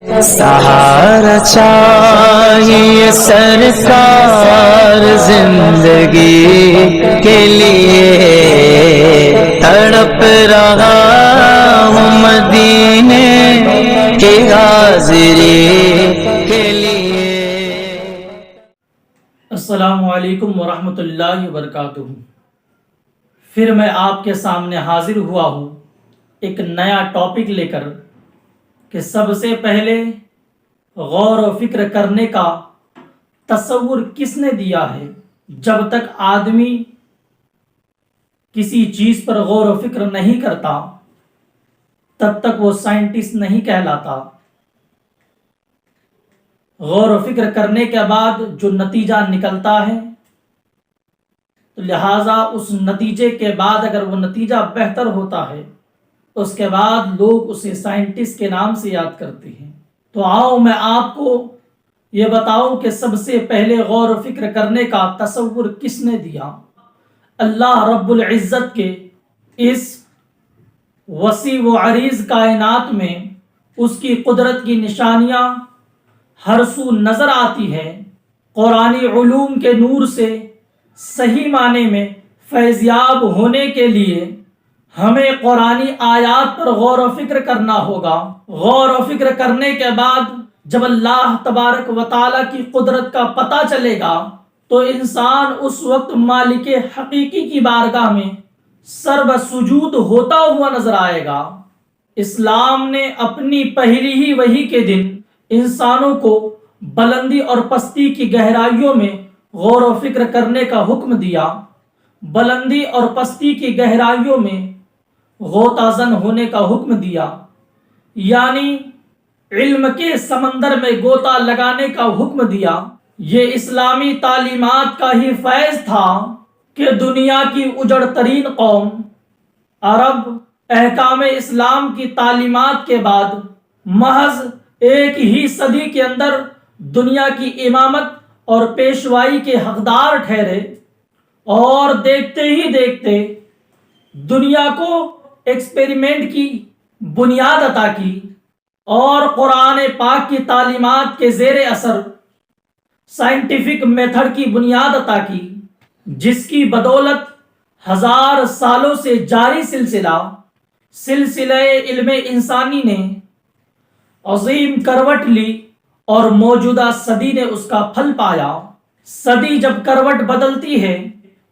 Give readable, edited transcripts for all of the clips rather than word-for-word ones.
سہارا چاہیے سرکار زندگی کے لیے، تڑپ رہا ہوں مدینے کی حاضری کے لیے۔ السلام علیکم ورحمۃ اللہ وبرکاتہ۔ پھر میں آپ کے سامنے حاضر ہوا ہوں ایک نیا ٹاپک لے کر کہ سب سے پہلے غور و فکر کرنے کا تصور کس نے دیا ہے۔ جب تک آدمی کسی چیز پر غور و فکر نہیں کرتا تب تک وہ سائنٹسٹ نہیں کہلاتا۔ غور و فکر کرنے کے بعد جو نتیجہ نکلتا ہے تو لہٰذا اس نتیجے کے بعد اگر وہ نتیجہ بہتر ہوتا ہے تو اس کے بعد لوگ اسے سائنٹسٹ کے نام سے یاد کرتے ہیں۔ تو آؤ میں آپ کو یہ بتاؤں کہ سب سے پہلے غور و فکر کرنے کا تصور کس نے دیا۔ اللہ رب العزت کے اس وسیع و عریض کائنات میں اس کی قدرت کی نشانیاں ہر سو نظر آتی ہے۔ قرآنی علوم کے نور سے صحیح معنی میں فیضیاب ہونے کے لیے ہمیں قرآنی آیات پر غور و فکر کرنا ہوگا۔ غور و فکر کرنے کے بعد جب اللہ تبارک و تعالیٰ کی قدرت کا پتہ چلے گا تو انسان اس وقت مالک حقیقی کی بارگاہ میں سر بسجود ہوتا ہوا نظر آئے گا۔ اسلام نے اپنی پہلی ہی وحی کے دن انسانوں کو بلندی اور پستی کی گہرائیوں میں غور و فکر کرنے کا حکم دیا۔ بلندی اور پستی کی گہرائیوں میں غوطہ زن ہونے کا حکم دیا، یعنی علم کے سمندر میں غوطہ لگانے کا حکم دیا۔ یہ اسلامی تعلیمات کا ہی فیض تھا کہ دنیا کی اجڑ ترین قوم عرب احکام اسلام کی تعلیمات کے بعد محض ایک ہی صدی کے اندر دنیا کی امامت اور پیشوائی کے حقدار ٹھہرے، اور دیکھتے ہی دیکھتے دنیا کو ایکسپیریمنٹ کی بنیاد عطا کی اور قرآن پاک کی تعلیمات کے زیر اثر سائنٹیفک میتھڈ کی بنیاد عطا کی، جس کی بدولت ہزار سالوں سے جاری سلسلہ علم انسانی نے عظیم کروٹ لی اور موجودہ صدی نے اس کا پھل پایا۔ صدی جب کروٹ بدلتی ہے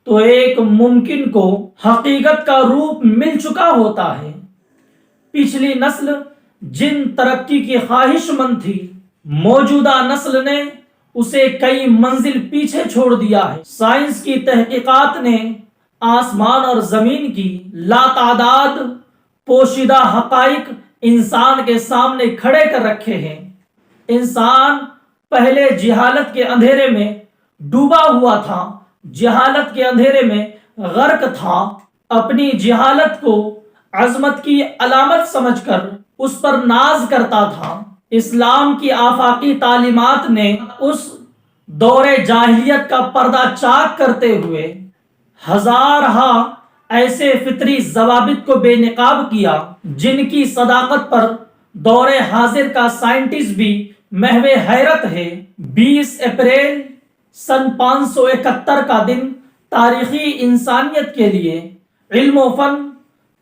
تو ایک ممکن کو حقیقت کا روپ مل چکا ہوتا ہے۔ پچھلی نسل جن ترقی کی خواہش مند تھی، موجودہ نسل نے اسے کئی منزل پیچھے چھوڑ دیا ہے۔ سائنس کی تحقیقات نے آسمان اور زمین کی لاتعداد پوشیدہ حقائق انسان کے سامنے کھڑے کر رکھے ہیں۔ انسان پہلے جہالت کے اندھیرے میں ڈوبا ہوا تھا، جہالت کے اندھیرے میں غرق تھا، اپنی جہالت کو عظمت کی علامت سمجھ کر اس پر ناز کرتا تھا۔ اسلام کی آفاقی تعلیمات نے اس دور جاہلیت کا پردہ چاک کرتے ہوئے ہزارہا ایسے فطری ضوابط کو بے نقاب کیا جن کی صداقت پر دور حاضر کا سائنٹسٹ بھی محو حیرت ہے۔ 20 اپریل سن 571 کا دن تاریخی انسانیت کے لیے علم و فن،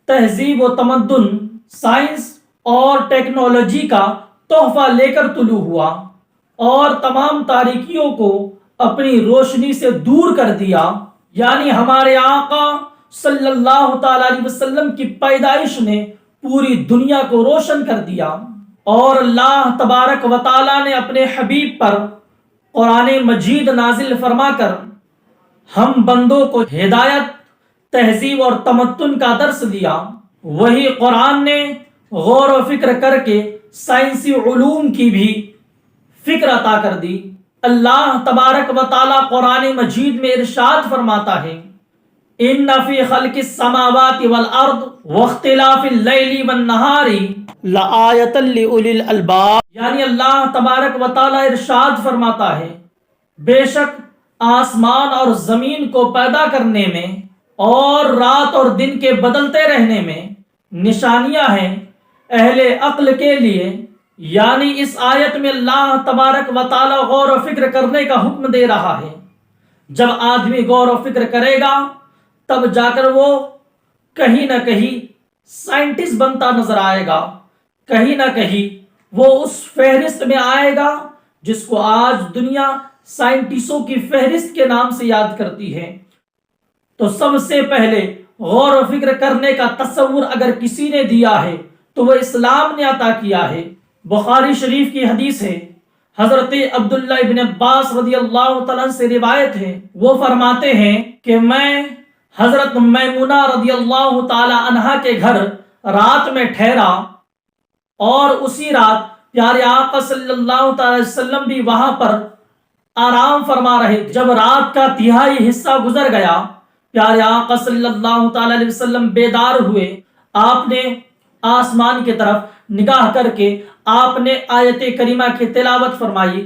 تہذیب و تمدن، سائنس اور ٹیکنالوجی کا تحفہ لے کر طلوع ہوا اور تمام تاریکیوں کو اپنی روشنی سے دور کر دیا، یعنی ہمارے آقا صلی اللہ تعالی علیہ وسلم کی پیدائش نے پوری دنیا کو روشن کر دیا۔ اور اللہ تبارک و تعالی نے اپنے حبیب پر قرآن مجید نازل فرما کر ہم بندوں کو ہدایت، تہذیب اور تمدن کا درس دیا۔ وہی قرآن نے غور و فکر کر کے سائنسی علوم کی بھی فکر عطا کر دی۔ اللہ تبارک و تعالی قرآن مجید میں ارشاد فرماتا ہے، ان فی خلق السماوات والارض واختلاف اللیل والنہار لآیۃ لأولی الالباب، یعنی اللہ تبارک و تعالی ارشاد فرماتا ہے بے شک آسمان اور زمین کو پیدا کرنے میں اور رات اور دن کے بدلتے رہنے میں نشانیاں ہیں اہل عقل کے لیے، یعنی اس آیت میں اللہ تبارک و تعالی غور و فکر کرنے کا حکم دے رہا ہے۔ جب آدمی غور و فکر کرے گا تب جا کر وہ کہیں نہ کہیں سائنٹسٹ بنتا نظر آئے گا، کہیں نہ کہیں وہ اس فہرست میں آئے گا جس کو آج دنیا سائنٹسٹوں کی فہرست کے نام سے یاد کرتی ہے۔ تو سب سے پہلے غور و فکر کرنے کا تصور اگر کسی نے دیا ہے تو وہ اسلام نے عطا کیا ہے۔ بخاری شریف کی حدیث ہے، حضرت عبداللہ ابن عباس رضی اللہ تعالیٰ عنہ سے روایت ہے، وہ فرماتے ہیں کہ میں حضرت میمونہ رضی اللہ تعالیٰ عنہ کے گھر رات میں ٹھہرا اور اسی رات پیارے آقا صلی اللہ تعالی وسلم بھی وہاں پر آرام فرما رہے۔ جب رات کا تہائی حصہ گزر گیا پیارے آقا صلی اللہ تعالی علیہ وسلم بیدار ہوئے، آپ نے آسمان کی طرف نگاہ کر کے آپ نے آیت کریمہ کی تلاوت فرمائی،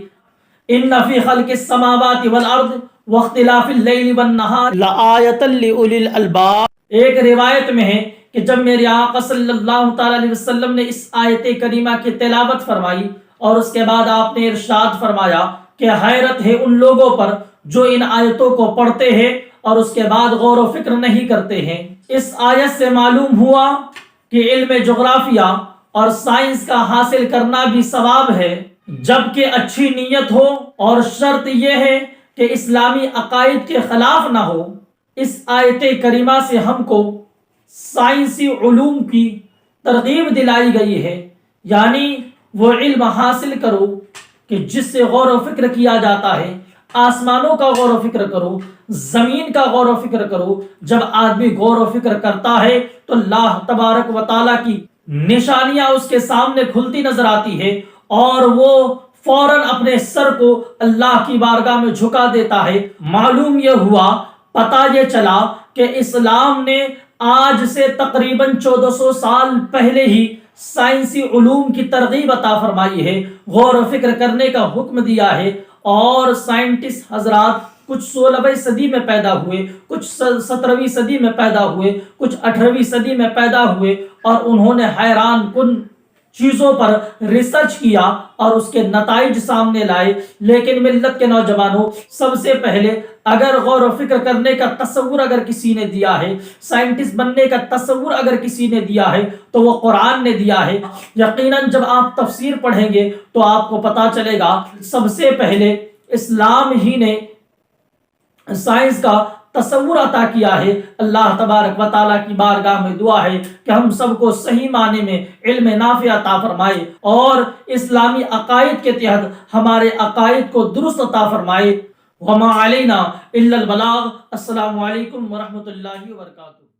ان فی خلق السماوات والارض واختلاف اللیل والنہار لآیۃ لأولی الالباب۔ ایک روایت میں ہے کہ جب میرے آقا صلی اللہ تعالی علیہ وسلم نے اس آیت کریمہ کی تلاوت فرمائی اور اس کے بعد آپ نے ارشاد فرمایا کہ حیرت ہے ان لوگوں پر جو ان آیتوں کو پڑھتے ہیں اور اس کے بعد غور و فکر نہیں کرتے ہیں۔ اس آیت سے معلوم ہوا کہ علم جغرافیہ اور سائنس کا حاصل کرنا بھی ثواب ہے، جبکہ اچھی نیت ہو اور شرط یہ ہے کہ اسلامی عقائد کے خلاف نہ ہو۔ اس آیت کریمہ سے ہم کو سائنسی علوم کی ترغیب دلائی گئی ہے، یعنی وہ علم حاصل کرو کہ جس سے غور و فکر کیا جاتا ہے۔ آسمانوں کا غور و فکر کرو، زمین کا غور و فکر کرو۔ جب آدمی غور و فکر کرتا ہے تو اللہ تبارک و تعالیٰ کی نشانیاں اس کے سامنے کھلتی نظر آتی ہے اور وہ فوراً اپنے سر کو اللہ کی بارگاہ میں جھکا دیتا ہے۔ معلوم یہ ہوا، پتہ یہ چلا کہ اسلام نے آج سے تقریباً 1400 سال پہلے ہی سائنسی علوم کی ترغیب عطا فرمائی ہے، غور و فکر کرنے کا حکم دیا ہے، اور سائنٹسٹ حضرات کچھ 16ویں صدی میں پیدا ہوئے، کچھ 17ویں صدی میں پیدا ہوئے، کچھ 18ویں صدی میں پیدا ہوئے، اور انہوں نے حیران کن چیزوں پر ریسرچ کیا اور اس کے نتائج سامنے لائے۔ لیکن ملت کے نوجوانوں، سب سے پہلے اگر غور و فکر کرنے کا تصور اگر کسی نے دیا ہے، سائنٹسٹ بننے کا تصور اگر کسی نے دیا ہے تو وہ قرآن نے دیا ہے۔ یقیناً جب آپ تفسیر پڑھیں گے تو آپ کو پتا چلے گا سب سے پہلے اسلام ہی نے سائنس کا تصور عطا کیا ہے۔ اللہ تبارک و تعالیٰ کی بارگاہ میں دعا ہے کہ ہم سب کو صحیح معنی میں علم نافع عطا فرمائے اور اسلامی عقائد کے تحت ہمارے عقائد کو درست عطا فرمائے۔ وما علینا الا البلاغ۔ السلام علیکم ورحمۃ اللہ وبرکاتہ۔